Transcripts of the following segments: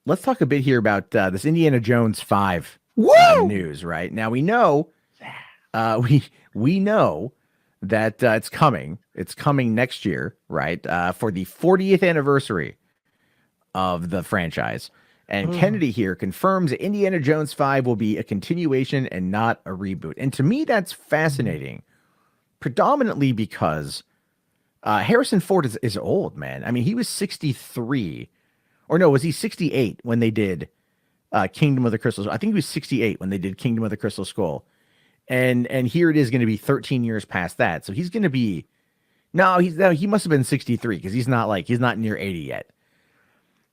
let's talk a bit here about this Indiana Jones 5 Woo! news. Right now, we know we know that it's coming. It's coming next year, right? For the 40th anniversary of the franchise. And Kennedy here confirms that Indiana Jones 5 will be a continuation and not a reboot. And to me, that's fascinating, predominantly because Harrison Ford is old, man. I mean, he was 63. Or no, was he 68 when they did Kingdom of the Crystal Skull? I think he was 68 when they did Kingdom of the Crystal Skull. And here it is going to be 13 years past that. So he's going to be he must have been 63 because he's not near 80 yet.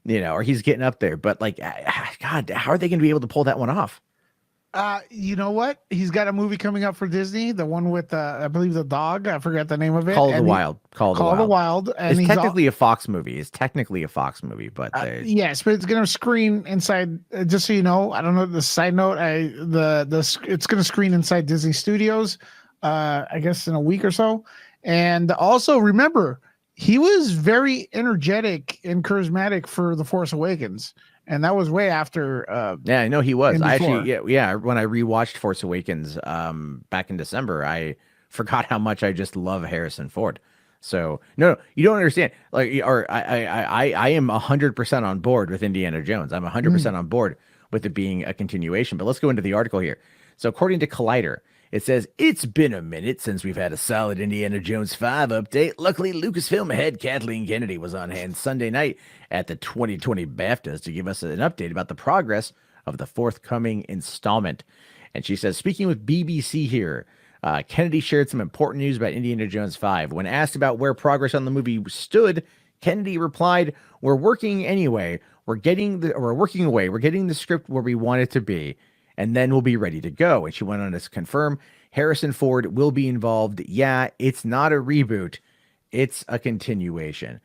Or he's getting up there. But God, how are they going to be able to pull that one off? You know what? He's got a movie coming up for Disney, the one with I believe the dog. I forgot the name of it. Call of the Wild. Call of the Wild. And it's technically a Fox movie. It's technically a Fox movie, but yes, but it's going to screen inside. Just so you know, I don't know the side note. It's going to screen inside Disney Studios. I guess in a week or so. And also remember, he was very energetic and charismatic for The Force Awakens. And that was way after. Yeah, I know he was. I actually, yeah. When I rewatched Force Awakens back in December, I forgot how much I just love Harrison Ford. So no, you don't understand. I am 100% on board with Indiana Jones. I'm 100% on board with it being a continuation. But let's go into the article here. So according to Collider, it says, it's been a minute since we've had a solid Indiana Jones 5 update. Luckily, Lucasfilm head Kathleen Kennedy was on hand Sunday night at the 2020 BAFTAs to give us an update about the progress of the forthcoming installment. And she says, speaking with BBC here, Kennedy shared some important news about Indiana Jones 5. When asked about where progress on the movie stood, Kennedy replied, we're working anyway. We're working away. We're getting the script where we want it to be, and then we'll be ready to go. And she went on to confirm Harrison Ford will be involved. Yeah, it's not a reboot. It's a continuation.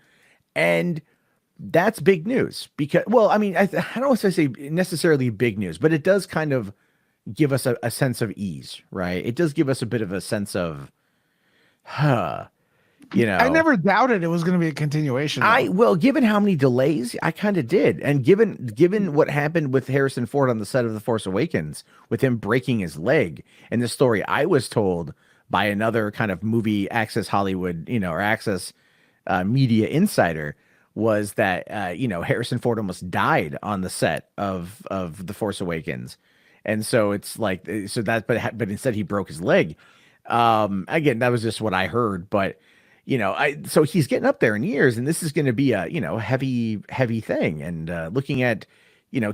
And that's big news because, well, I mean, I don't want to say necessarily big news, but it does kind of give us a sense of ease, right? It does give us a bit of a sense of, I never doubted it was going to be a continuation. Well, given how many delays, I kind of did. And given what happened with Harrison Ford on the set of The Force Awakens, with him breaking his leg, and the story I was told by another kind of movie Access Hollywood, or Access media insider, was that, Harrison Ford almost died on the set of The Force Awakens. And so it's but instead he broke his leg. Again, that was just what I heard, but so he's getting up there in years, and this is going to be a, heavy thing. And looking at,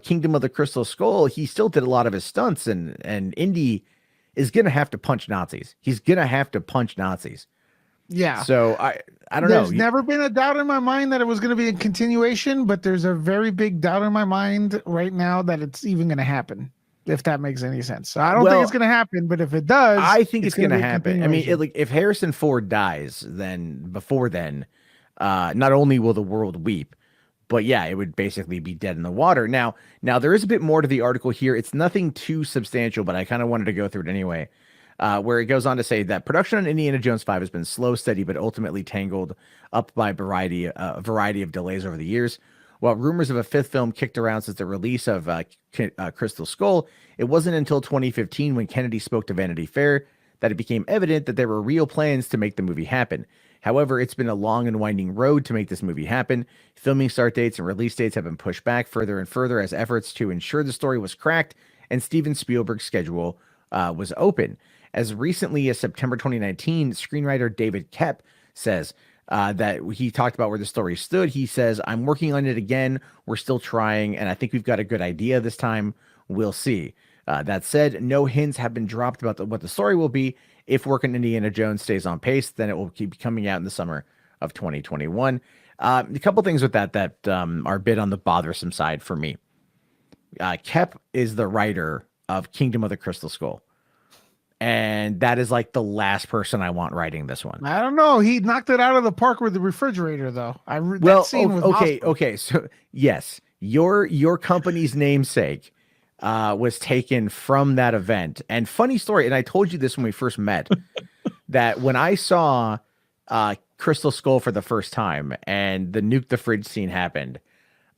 Kingdom of the Crystal Skull, he still did a lot of his stunts, and Indy is going to have to punch Nazis. He's going to have to punch Nazis. Yeah. So I don't know. There's never been a doubt in my mind that it was going to be a continuation, but there's a very big doubt in my mind right now that it's even going to happen. If that makes any sense. So I don't think it's going to happen, but if it does, I think it's going to happen. I mean, if Harrison Ford dies, then before then, not only will the world weep, but yeah, it would basically be dead in the water. Now there is a bit more to the article here. It's nothing too substantial, but I kind of wanted to go through it anyway, where it goes on to say that production on Indiana Jones 5 has been slow, steady, but ultimately tangled up by a variety of delays over the years. While rumors of a fifth film kicked around since the release of Crystal Skull, it wasn't until 2015 when Kennedy spoke to Vanity Fair that it became evident that there were real plans to make the movie happen. However, it's been a long and winding road to make this movie happen. Filming start dates and release dates have been pushed back further and further as efforts to ensure the story was cracked and Steven Spielberg's schedule was open. As recently as September 2019, screenwriter David Koepp says, that he talked about where the story stood. He says, I'm working on it again. We're still trying, and I think we've got a good idea this time. We'll see. That said, no hints have been dropped about what the story will be. If work on Indiana Jones stays on pace, then it will keep coming out in the summer of 2021. A couple things with that are a bit on the bothersome side for me. Koepp is the writer of Kingdom of the Crystal Skull. And that is like the last person I want writing this one. I don't know. He knocked it out of the park with the refrigerator, though. Okay. So yes, your company's namesake was taken from that event. And funny story, and I told you this when we first met, that when I saw Crystal Skull for the first time and the nuke the fridge scene happened,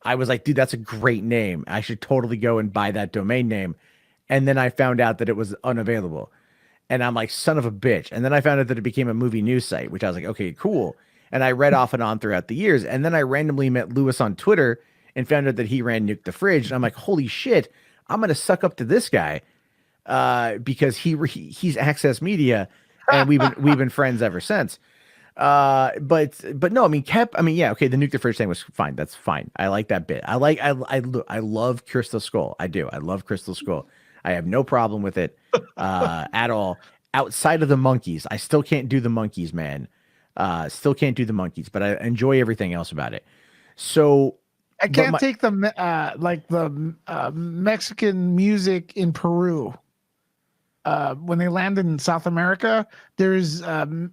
I was like, dude, that's a great name. I should totally go and buy that domain name. And then I found out that it was unavailable. And I'm like, son of a bitch. And then I found out that it became a movie news site, which I was like, okay, cool. And I read off and on throughout the years. And then I randomly met Lewis on Twitter and found out that he ran Nuke the Fridge. And I'm like, holy shit, I'm going to suck up to this guy because he's Access Media. And we've been friends ever since. But no, I mean, yeah, okay, the Nuke the Fridge thing was fine. That's fine. I like that bit. I love Crystal Skull. I do. I love Crystal Skull. I have no problem with it at all. Outside of the monkeys, I still can't do the monkeys, man. Still can't do the monkeys, but I enjoy everything else about it. So I can't take the Mexican music in Peru. When they land in South America, there's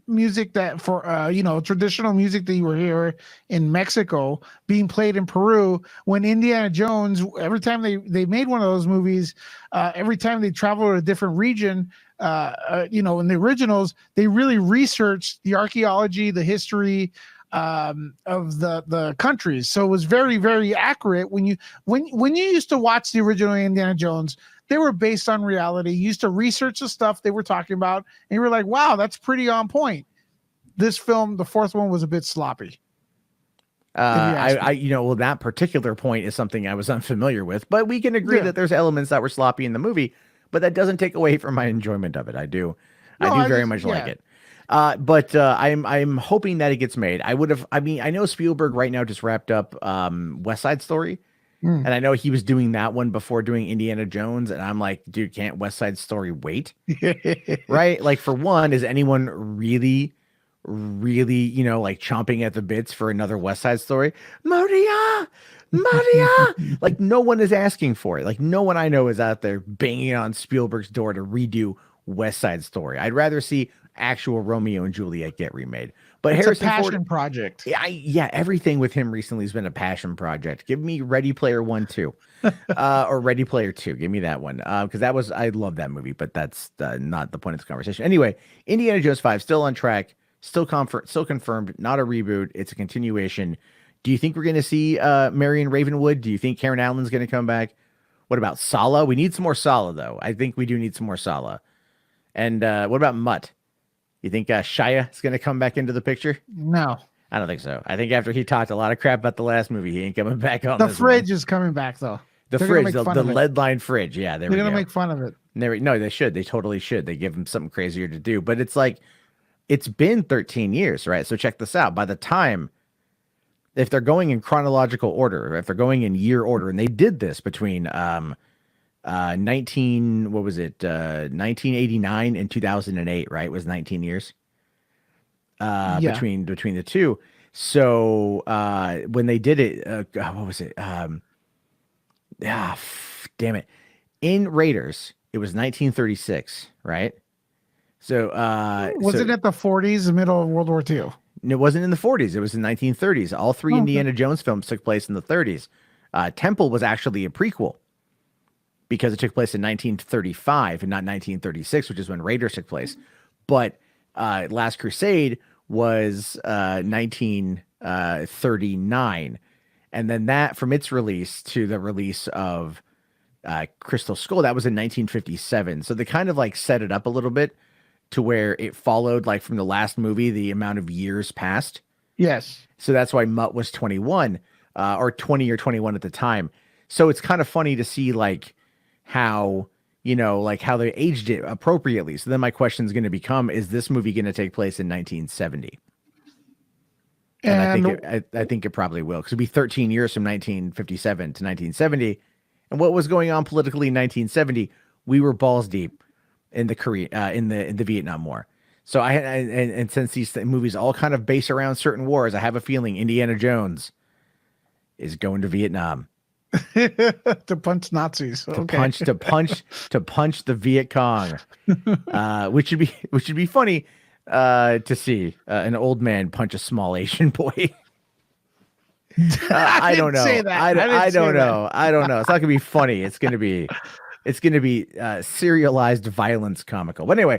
music that for traditional music that you were here in Mexico being played in Peru. When Indiana Jones, every time they made one of those movies, every time they travel to a different region, in the originals, they really researched the archaeology, the history of the countries. So it was very, very accurate when you used to watch the original Indiana Jones. They were based on reality. You used to research the stuff they were talking about, and you were like, wow, that's pretty on point. This film, the fourth one, was a bit sloppy. That particular point is something I was unfamiliar with, but we can agree that there's elements that were sloppy in the movie, but that doesn't take away from my enjoyment of it. I do very much like it. But I'm hoping that it gets made. I know Spielberg right now just wrapped up West Side Story. And I know he was doing that one before doing Indiana Jones. And I'm like, dude, can't West Side Story wait? Right? Like, for one, is anyone really, like chomping at the bits for another West Side Story? Maria! Like, no one is asking for it. Like, no one I know is out there banging on Spielberg's door to redo West Side Story. I'd rather see actual Romeo and Juliet get remade. But it's Harrison a passion Ford project. Yeah, everything with him recently has been a passion project. Give me Ready Player 1, 2, or Ready Player 2. Give me that one, because I love that movie. But that's not the point of this conversation. Anyway, Indiana Jones 5 still on track, still confirmed. Not a reboot. It's a continuation. Do you think we're going to see Marion Ravenwood? Do you think Karen Allen's going to come back? What about Sala? We need some more Sala, though. I think we do need some more Sala. And what about Mutt? You think Shia is going to come back into the picture? No. I don't think so. I think after he talked a lot of crap about the last movie, he ain't coming back on the this fridge one. is coming back, though. The fridge, the lead line fridge. Yeah, they're going to make fun of it. No, they should. They totally should. They give him something crazier to do. But it's like, it's been 13 years, right? So check this out. By the time, if they're going in chronological order, if they're going in year order, and they did this between 1989 and 2008, right? It was 19 years between the two. So when they did it, what was it? Damn it. In Raiders, it was 1936, right? So wasn't it the 40s, the middle of World War II? It wasn't in the 40s. It was in 1930s. All three Indiana Jones films took place in the 30s. Temple was actually a prequel, because it took place in 1935 and not 1936, which is when Raiders took place. But Last Crusade was 1939. And then that, from its release to the release of Crystal Skull, that was in 1957. So they kind of like set it up a little bit to where it followed, like, from the last movie, the amount of years passed. Yes. So that's why Mutt was 21 or 20 or 21 at the time. So it's kind of funny to see, like, how, how they aged it appropriately. So then my question is going to become, is this movie going to take place in 1970? And I think it probably will, because it'll be 13 years from 1957 to 1970. And what was going on politically in 1970? We were balls deep in the in the Vietnam War. So and since these movies all kind of base around certain wars, I have a feeling Indiana Jones is going to Vietnam. To punch Nazis, to punch the Viet Cong, which would be funny to see an old man punch a small Asian boy. I don't know. I don't know. It's not gonna be funny. It's gonna be serialized violence comical. But anyway.